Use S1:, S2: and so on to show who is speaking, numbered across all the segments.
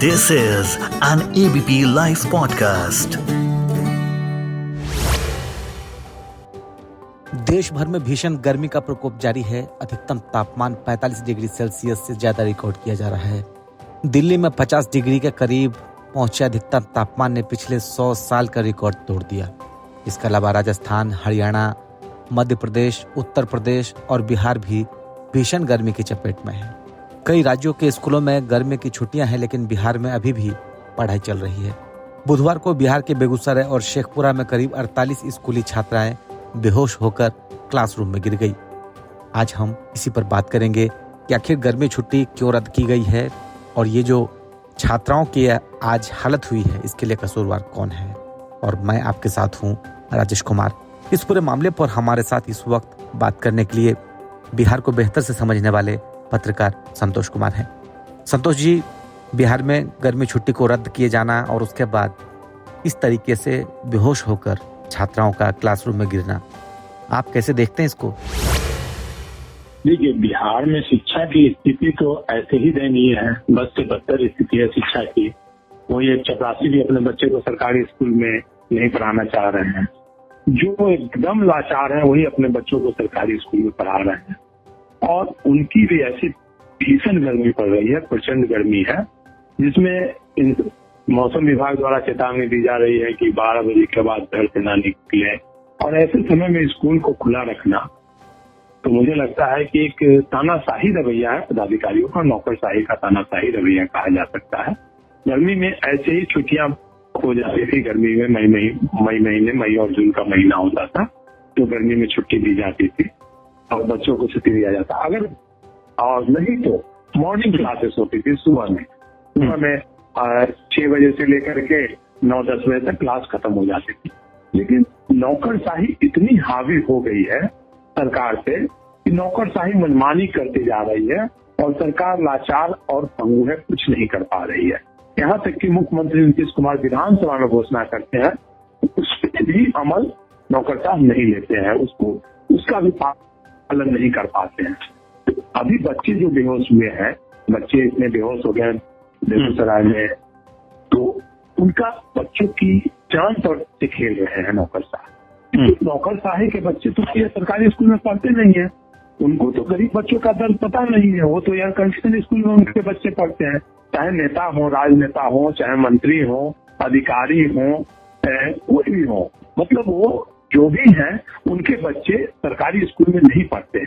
S1: This is an ABP Life podcast.
S2: देश भर में भीषण गर्मी का प्रकोप जारी है। अधिकतम तापमान 45 डिग्री सेल्सियस से ज्यादा रिकॉर्ड किया जा रहा है। दिल्ली में 50 डिग्री के करीब पहुंचे अधिकतम तापमान ने पिछले 100 साल का रिकॉर्ड तोड़ दिया। इसके अलावा राजस्थान, हरियाणा, मध्य प्रदेश, उत्तर प्रदेश और बिहार भी भीषण गर्मी की चपेट में है। कई राज्यों के स्कूलों में गर्मी की छुट्टियां हैं, लेकिन बिहार में अभी भी पढ़ाई चल रही है। बुधवार को बिहार के बेगूसराय और शेखपुरा में करीब 48 स्कूली छात्राएं बेहोश होकर क्लासरूम में गिर गई। आज हम इसी पर बात करेंगे कि आखिर गर्मी छुट्टी क्यों रद्द की गई है और ये जो छात्राओं की आज हालत हुई है, इसके लिए कसूरवार कौन है। और मैं आपके साथ हूँ राजेश कुमार। इस पूरे मामले पर हमारे साथ इस वक्त बात करने के लिए बिहार को बेहतर से समझने वाले पत्रकार संतोष कुमार हैं। संतोष जी, बिहार में गर्मी छुट्टी को रद्द किए जाना और उसके बाद इस तरीके से बेहोश होकर छात्राओं का क्लासरूम में गिरना, आप कैसे देखते हैं इसको?
S3: देखिए, बिहार में शिक्षा की स्थिति तो ऐसे ही दयनीय है, बद से बदतर स्थिति है शिक्षा की। वो ये चपरासी भी अपने बच्चे को सरकारी स्कूल में नहीं पढ़ाना चाह रहे हैं। जो एकदम लाचार है वही अपने बच्चों को सरकारी स्कूल में पढ़ा रहे हैं और उनकी भी ऐसी भीषण गर्मी पड़ रही है, प्रचंड गर्मी है, जिसमें मौसम विभाग द्वारा चेतावनी दी जा रही है कि 12 बजे के बाद घर से ना निकले और ऐसे समय में स्कूल को खुला रखना तो मुझे लगता है कि एक तानाशाही रवैया है पदाधिकारियों का, नौकरशाही का तानाशाही रवैया कहा जा सकता है। गर्मी में ऐसे ही छुट्टियां हो जाती थी। गर्मी में मई और जून का महीना होता था तो गर्मी में छुट्टी दी जाती थी और बच्चों को छुट्टी दिया जाता। अगर और नहीं तो मॉर्निंग क्लासेस होती थी सुबह में 6 बजे से लेकर के 9-10 बजे तक क्लास खत्म हो जाती थी। लेकिन नौकरशाही इतनी हावी हो गई है सरकार पे कि नौकरशाही मनमानी करती जा रही है और सरकार लाचार और पंगु है, कुछ नहीं कर पा रही है। यहाँ तक कि मुख्यमंत्री नीतीश कुमार विधानसभा में घोषणा करते हैं, उस पर भी अमल नौकरशाह नहीं लेते हैं, उसका भी पालन नहीं कर पाते हैं। अभी बच्चे जो बेहोश हुए हैं, बच्चे इतने बेहोश हो गए बेगूसराय में, तो उनका बच्चों की जान पर से खेल रहे हैं नौकरशाह। नौकरशाही के बच्चे तो सरकारी स्कूल में पढ़ते नहीं है, उनको तो गरीब बच्चों का दर्द पता नहीं है। वो तो एयर कंडीशन स्कूल में उनके बच्चे पढ़ते हैं, चाहे नेता हो, राजनेता हो, चाहे मंत्री हो, अधिकारी हो, कोई भी हो, मतलब वो जो भी है उनके बच्चे सरकारी स्कूल में नहीं पढ़ते।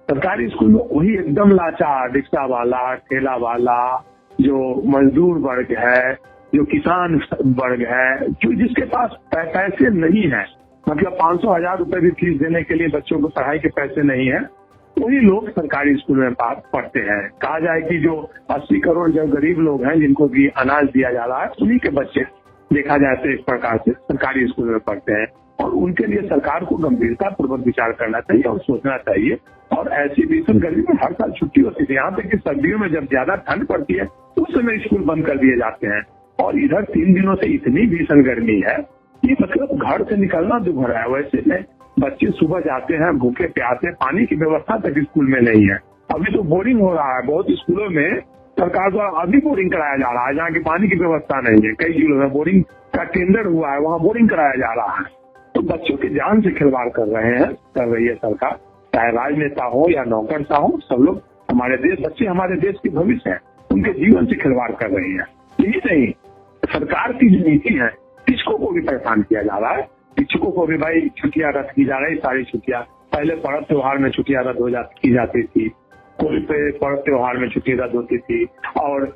S3: सरकारी स्कूल में वही एकदम लाचार रिक्शा वाला, ठेला वाला, जो मजदूर वर्ग है, जो किसान वर्ग है, जो जिसके पास पैसे नहीं है, मतलब 500,000 रुपए भी फीस देने के लिए बच्चों को पढ़ाई के पैसे नहीं है, वही लोग सरकारी स्कूल में पढ़ते हैं। कहा जाए कि जो 80 करोड़ जो गरीब लोग हैं जिनको भी अनाज दिया जा रहा है, उन्हीं के बच्चे देखा जाए तो एक प्रकार से सरकारी स्कूल में पढ़ते हैं और उनके लिए सरकार को गंभीरता पूर्वक विचार करना चाहिए और सोचना चाहिए। और ऐसी भीषण गर्मी में हर साल छुट्टी होती थी। यहाँ तक कि सर्दियों में जब ज्यादा ठंड पड़ती है तो उस समय स्कूल बंद कर दिए जाते हैं और इधर 3 दिनों से इतनी भीषण गर्मी है कि मतलब घर से निकलना दुभर है। वैसे में बच्चे सुबह जाते हैं भूखे प्यासे, पानी की व्यवस्था तक स्कूल में नहीं है। अभी तो बोरिंग हो रहा है, बहुत स्कूलों में सरकार द्वारा अभी बोरिंग कराया जा रहा है जहाँ की पानी की व्यवस्था नहीं है। कई जिलों में बोरिंग का टेंडर हुआ है, वहाँ बोरिंग कराया जा रहा है। तो बच्चों की जान से खिलवाड़ कर रही है सरकार, चाहे राजनेता हो या नौकरशाह हो, सब लोग बच्चे हमारे देश के भविष्य है, उनके जीवन से खिलवाड़ कर रही है। यही नहीं, सरकार की जो नीति है, शिक्षकों को भी परेशान किया जा रहा है। शिक्षकों को भी भाई छुट्टियां रद्द की जा रही, सारी छुट्टियां। पहले पर्व त्योहार में छुट्टियां रद्द की जाती थी, कोई पर्व त्योहार में छुट्टी रद्द होती थी और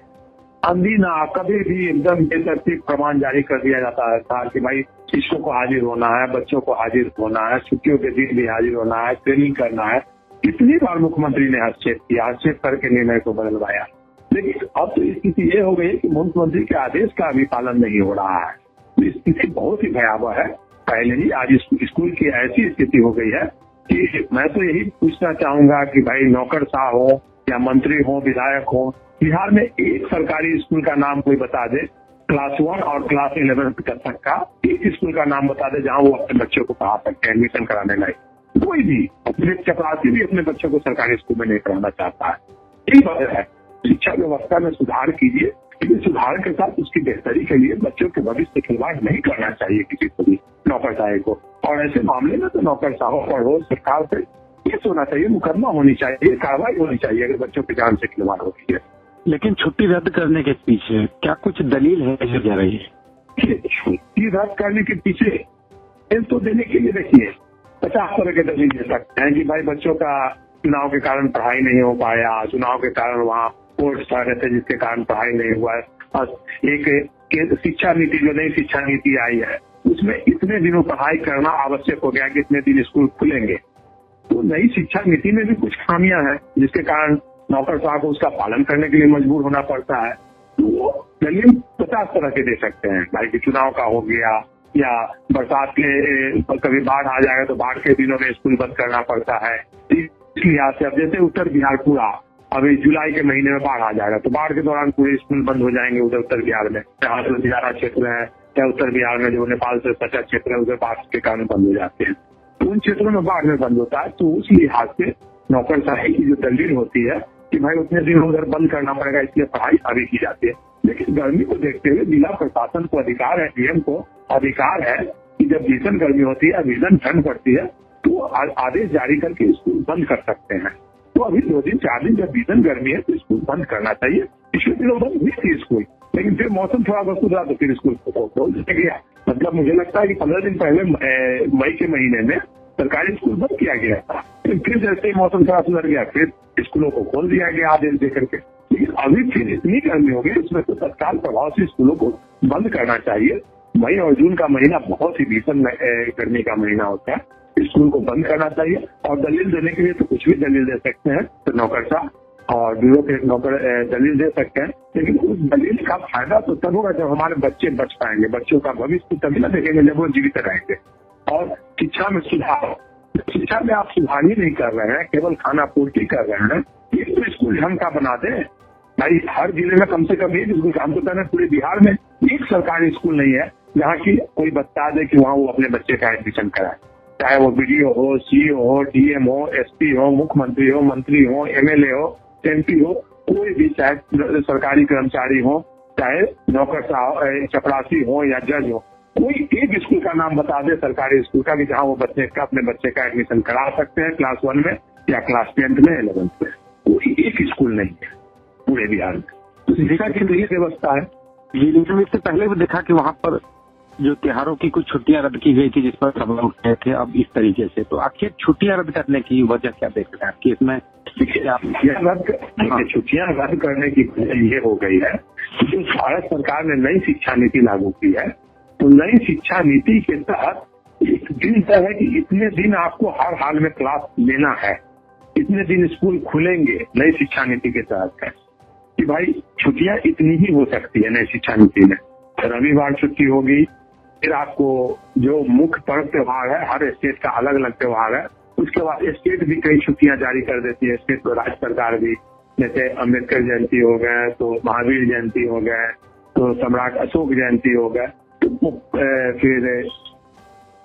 S3: अंधी ना कभी भी एकदम बेतरतीब प्रमाण जारी कर दिया जाता था कि भाई शिक्षकों को हाजिर होना है, बच्चों को हाजिर होना है, छुट्टियों के दिन भी हाजिर होना है, ट्रेनिंग करना है। कितनी बार मुख्यमंत्री ने हस्तक्षेप करके निर्णय को बदलवाया, लेकिन अब तो स्थिति ये हो गई कि मुख्यमंत्री के आदेश का भी पालन नहीं हो रहा है। तो स्थिति बहुत ही भयावह है। पहले ही आज स्कूल की ऐसी स्थिति हो गई है कि मैं तो यही पूछना चाहूंगा कि भाई नौकरशाह हो या मंत्री हो, विधायक हो, बिहार में एक सरकारी स्कूल का नाम कोई बता दे, क्लास 1 और क्लास 11 तक का एक स्कूल का नाम बता दे जहाँ वो अपने बच्चों को पढ़ा सकते हैं, एडमिशन कराने लायक। कोई भी अपने चपरासी भी अपने बच्चों को सरकारी स्कूल में नहीं पढ़ाना चाहता है। यही बात है, शिक्षा व्यवस्था में सुधार कीजिए, लेकिन सुधार के साथ उसकी बेहतरी के लिए बच्चों के भविष्य से खिलवाड़ नहीं करना चाहिए किसी को भी, नौकरशाही को। और ऐसे मामले में तो नौकरशाहों पर रोज सरकार से केस होना चाहिए, मुकदमा होनी चाहिए, कार्रवाई होनी चाहिए अगर बच्चों की जान से खिलवाड़ होती है।
S4: लेकिन छुट्टी रद्द करने के पीछे क्या कुछ दलील है जो जा रही है?
S3: छुट्टी रद्द करने के पीछे तो देने के लिए देखिए 50 तरह के दलील दे सकते हैं कि भाई बच्चों का चुनाव के कारण पढ़ाई नहीं हो पाया, चुनाव के कारण वहाँ कोर्स आ रहे थे जिसके कारण पढ़ाई नहीं हुआ है। और एक शिक्षा नीति जो नई शिक्षा नीति आई है उसमें इतने दिनों पढ़ाई करना आवश्यक हो गया कि इतने दिन स्कूल खुलेंगे। तो नई शिक्षा नीति में भी कुछ खामियां हैं जिसके कारण नौकरशाह को उसका पालन करने के लिए मजबूर होना पड़ता है। तो वो दलील 50 तरह के दे सकते हैं, भाई कि चुनाव का हो गया, या बरसात के कभी बाढ़ आ जाएगा तो बाढ़ के दिनों में स्कूल बंद करना पड़ता है। इस लिहाज से अब जैसे उत्तर बिहार पूरा अभी जुलाई के महीने में बाढ़ आ जाएगा तो बाढ़ के दौरान पूरे स्कूल बंद हो जाएंगे उधर उत्तर बिहार में, चाहे तो दियारा क्षेत्र है चाहे उत्तर बिहार में जो नेपाल से सटा क्षेत्र है उधर बाढ़ के कारण बंद हो जाते हैं। तो उन क्षेत्रों में बाढ़ में बंद होता है। तो उस लिहाज से नौकरशाही की जो दलील होती है कि भाई उतने दिन उधर बंद करना पड़ेगा इसलिए पढ़ाई अभी की जाती है। लेकिन गर्मी को देखते हुए जिला प्रशासन को अधिकार है, डीएम को अधिकार है कि जब भीषण गर्मी होती है, भीषण ठंड पड़ती है तो आदेश जारी करके स्कूल बंद कर सकते हैं। तो अभी 2 दिन 4 दिन जब भीषण गर्मी है तो स्कूल बंद करना चाहिए। पिछले दिनों बंद हुई थी स्कूल, लेकिन फिर मौसम थोड़ा बहुत सुधरा तो फिर स्कूल खोल दिया गया। मतलब मुझे लगता है कि 15 दिन पहले मई के महीने में सरकारी स्कूल बंद किया गया था, फिर जैसे ही मौसम थोड़ा सुधर गया फिर स्कूलों को खोल दिया गया आदेश देकर के। लेकिन अभी फिर इतनी गर्मी हो गई इसमें तो तत्काल प्रभाव से स्कूलों को बंद करना चाहिए। मई और जून का महीना बहुत ही भीषण गर्मी का महीना होता है, स्कूल को बंद करना चाहिए। और दलील देने के लिए तो कुछ भी दलील दे सकते हैं, तो नौकरशाह और ब्यूरो के नौकर दलील दे सकते हैं। लेकिन उस दलील का फायदा तो तब होगा जब हमारे बच्चे बच पाएंगे, बच्चों का भविष्य तभी ना देखेंगे जब वो जीवित रहेंगे। और शिक्षा में सुधार, शिक्षा में आप सुधार ही नहीं कर रहे हैं, केवल खाना पूर्ति कर रहे हैं। एक तो स्कूल ढंग का बना दे भाई, हर जिले में कम से कम एक स्कूल। हम तो कह रहे हैं पूरे बिहार में एक सरकारी स्कूल नहीं है जहाँ की कोई बता दे कि वहाँ वो अपने बच्चे का एडमिशन कराए, चाहे वो बीडीओ हो, सीईओ हो, डीएम हो, एसपी हो, मुख्यमंत्री हो, मंत्री हो, एमएलए हो, एमपी हो, कोई भी, चाहे सरकारी कर्मचारी हो, चाहे नौकरशाह चपरासी हो या जज हो, कोई एक स्कूल का नाम बता दे सरकारी स्कूल का कि जहाँ वो अपने बच्चे का एडमिशन करा सकते हैं क्लास 1 में या क्लास 10th में, 11th में। कोई एक स्कूल नहीं है पूरे बिहार में। तो शिक्षा की तो ये व्यवस्था है।
S4: लेकिन इससे पहले भी देखा कि वहाँ पर जो त्योहारों की कुछ छुट्टियां रद्द की गई थी जिस पर सवाल उठ रहे थे, अब इस तरीके से तो आखिर छुट्टियां रद्द करने की वजह क्या देख रहे हैं आपकी इसमें?
S3: छुट्टियां रद्द करने की वजह ये हो गई है कि भारत सरकार ने नई शिक्षा नीति लागू की है। तो नई शिक्षा नीति के तहत एक दिन तय है कि इतने दिन आपको हर हाल में क्लास लेना है, इतने दिन स्कूल खुलेंगे। नई शिक्षा नीति के तहत है कि भाई छुट्टियां इतनी ही हो सकती है नई शिक्षा नीति में। रविवार छुट्टी होगी, फिर आपको जो मुख्य पर्व त्योहार है, हर स्टेट का अलग अलग त्योहार है, उसके बाद स्टेट भी कई छुट्टियां जारी कर देती है, स्टेट तो राज्य सरकार भी, जैसे अम्बेडकर जयंती हो गए, तो महावीर जयंती हो गए, तो सम्राट अशोक जयंती हो गए, तो फिर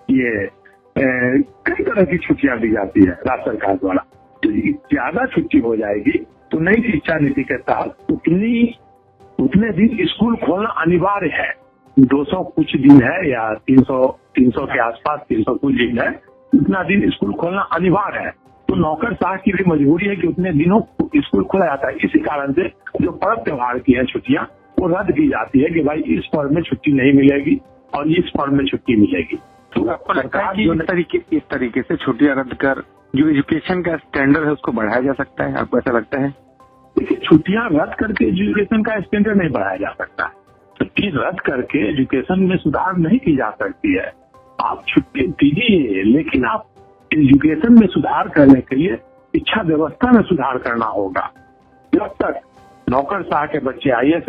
S3: ये कई तरह की छुट्टियां दी जाती है राज्य सरकार द्वारा। तो ज्यादा छुट्टी हो जाएगी तो नई शिक्षा नीति के तहत उतने दिन स्कूल खोलना अनिवार्य है। 200 कुछ दिन है या 300 के आसपास, 300 कुछ दिन है, उतना दिन स्कूल खोलना अनिवार्य है। तो नौकरशाह की भी मजबूरी है कि उतने दिनों स्कूल खोला जाता है। इसी कारण से जो पर्व त्योहार की है छुट्टियां वो रद्द की जाती है कि भाई इस पर्व में छुट्टी नहीं मिलेगी और इस पर्व में छुट्टी मिलेगी।
S4: तो आपको लगता है कि इस तरीके से छुट्टियां रद्द कर जो एजुकेशन का स्टैंडर्ड है उसको बढ़ाया जा सकता है? आपको ऐसा लगता है?
S3: देखिए, छुट्टियां रद्द करके एजुकेशन का स्टैंडर्ड नहीं बढ़ाया जा सकता। छुट्टी रद्द करके एजुकेशन में सुधार नहीं की जा सकती है। आप छुट्टी दीजिए, लेकिन आप एजुकेशन में सुधार करने के लिए शिक्षा व्यवस्था में सुधार करना होगा। जब तक नौकरशाह के बच्चे IAS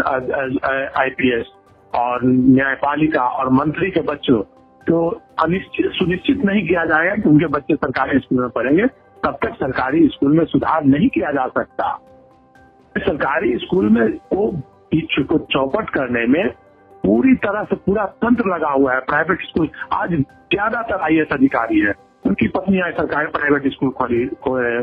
S3: IPS और न्यायपालिका और मंत्री के बच्चों तो सुनिश्चित नहीं किया जाएगा कि उनके बच्चे सरकारी स्कूल में पढ़ेंगे, तब तक सरकारी स्कूल में सुधार नहीं किया जा सकता। सरकारी स्कूल में को चौपट करने में पूरी तरह से पूरा तंत्र लगा हुआ है। प्राइवेट स्कूल आज ज्यादातर IAS अधिकारी है, उनकी पत्नियां सरकारी प्राइवेट स्कूल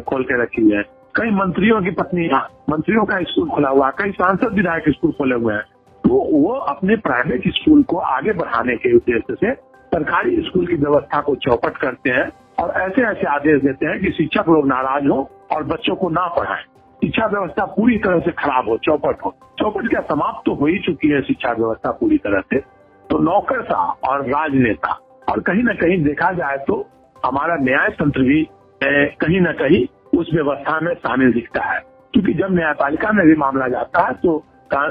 S3: खोल के रखी है। कई मंत्रियों की पत्नियां, मंत्रियों का स्कूल खुला हुआ है, कई सांसद विधायक स्कूल खोले हुए हैं। तो वो अपने प्राइवेट स्कूल को आगे बढ़ाने के उद्देश्य से सरकारी स्कूल की व्यवस्था को चौपट करते हैं और ऐसे ऐसे आदेश देते हैं कि शिक्षक लोग नाराज हो और बच्चों को ना पढ़ाएं। शिक्षा व्यवस्था पूरी तरह से खराब हो, चौपट हो। चौपट क्या, समाप्त तो हो ही चुकी है शिक्षा व्यवस्था पूरी तरह से। तो नौकरशाह और राजनेता, और कहीं न कहीं देखा जाए तो हमारा न्याय तंत्र भी कहीं न कहीं उस व्यवस्था में शामिल दिखता है, क्योंकि जब न्यायपालिका में भी मामला जाता है तो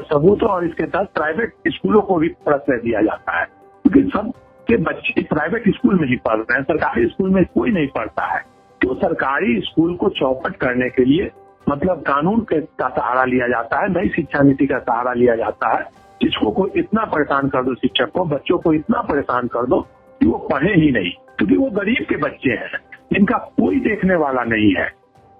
S3: सबूतों और इसके तहत प्राइवेट स्कूलों को भी प्रश्रय दिया जाता है, क्योंकि सबके बच्चे प्राइवेट स्कूल में ही पढ़ रहे हैं, सरकारी स्कूल में कोई नहीं पढ़ता है। तो सरकारी स्कूल को चौपट करने के लिए मतलब कानून का सहारा लिया जाता है, नई शिक्षा नीति का सहारा लिया जाता है। शिक्षकों को इतना परेशान कर दो, शिक्षक को, बच्चों को इतना परेशान कर दो कि वो पढ़े ही नहीं, क्योंकि वो गरीब के बच्चे हैं जिनका कोई देखने वाला नहीं है,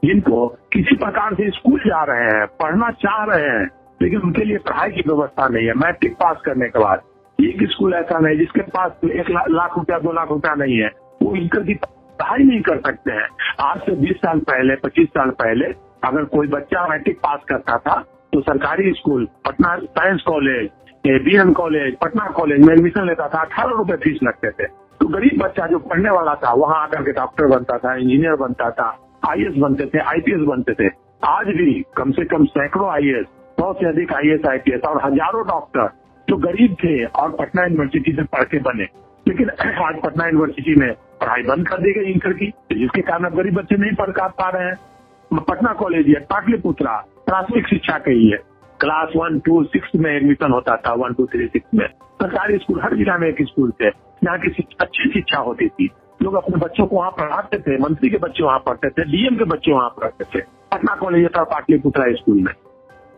S3: जिनको किसी प्रकार से स्कूल जा रहे हैं, पढ़ना चाह रहे हैं, लेकिन उनके लिए पढ़ाई की व्यवस्था नहीं है। मैट्रिक पास करने के बाद एक स्कूल ऐसा नहीं जिसके पास 1 लाख रुपया 2 लाख रुपया नहीं है, वो इंटर की पढ़ाई नहीं कर सकते हैं। आज से 20 साल पहले, 25 साल पहले अगर कोई बच्चा मैट्रिक पास करता था तो सरकारी school, Patna science college, BN college, Patna college में एडमिशन लेता था, 18 रुपए फीस लगते थे। तो गरीब बच्चा जो पढ़ने वाला था वहां आकर के डॉक्टर बनता था, इंजीनियर बनता था, IAS बनते थे, IPS बनते थे। आज भी कम से कम सैकड़ों IAS, 100 से अधिक IAS IPS और हजारों डॉक्टर जो गरीब थे और पटना यूनिवर्सिटी से पढ़ के बने, लेकिन आज पटना यूनिवर्सिटी में पढ़ाई बंद कर दी गई इंटर की, जिसके कारण अब गरीब बच्चे नहीं पढ़ पा रहे हैं। पटना कॉलेज है, पाटलिपुत्रा प्राथमिक शिक्षा के ही है, क्लास 1, 2, 6 में एडमिशन होता था, 1, 2, 3, 6 में। सरकारी स्कूल हर जिला में एक स्कूल थे जहाँ की अच्छी शिक्षा होती थी, लोग अपने बच्चों को वहाँ पढ़ाते थे, मंत्री के बच्चे वहाँ पढ़ते थे, DM के बच्चे वहाँ पढ़ते थे। पटना कॉलेज था पाटलिपुत्रा स्कूल में,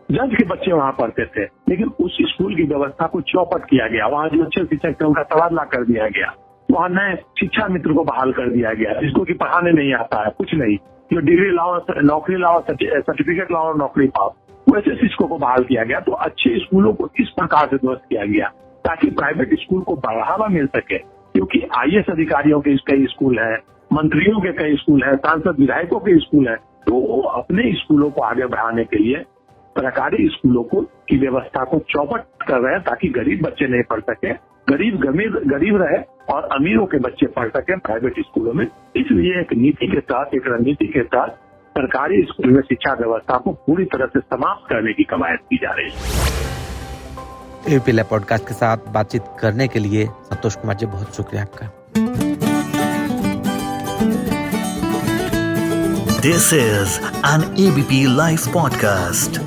S3: जज के बच्चे वहाँ पढ़ते थे, लेकिन उस स्कूल की व्यवस्था को चौपट किया गया। वहाँ जो अच्छे शिक्षक थे उनका तबादला कर दिया गया, वहाँ नए शिक्षा मित्र को बहाल कर दिया गया, जिसको कि पढ़ाने नहीं आता है, कुछ नहीं, जो डिग्री लाओ, नौकरी लाओ, सर्टिफिकेट लाओ और नौकरी पाओ, वैसे शिक्षकों को बहाल किया गया। तो अच्छे स्कूलों को इस प्रकार से ध्वस्त किया गया ताकि प्राइवेट स्कूल को बढ़ावा मिल सके, क्योंकि IAS अधिकारियों के कई स्कूल हैं, मंत्रियों के कई स्कूल हैं, सांसद विधायकों के स्कूल हैं, तो वो अपने स्कूलों को आगे बढ़ाने के लिए सरकारी स्कूलों की व्यवस्था को चौपट कर रहे हैं ताकि गरीब बच्चे नहीं पढ़ सके, गरीब रहे और अमीरों के बच्चे पढ़ सके प्राइवेट स्कूलों में। इसलिए एक नीति के साथ, एक रणनीति के साथ सरकारी स्कूल में शिक्षा व्यवस्था को पूरी तरह से समाप्त करने की कवायद की जा रही है।
S2: एबीपी लाइव पॉडकास्ट के साथ बातचीत करने के लिए संतोष कुमार जी, बहुत शुक्रिया आपका।
S1: This is an ABP Live podcast.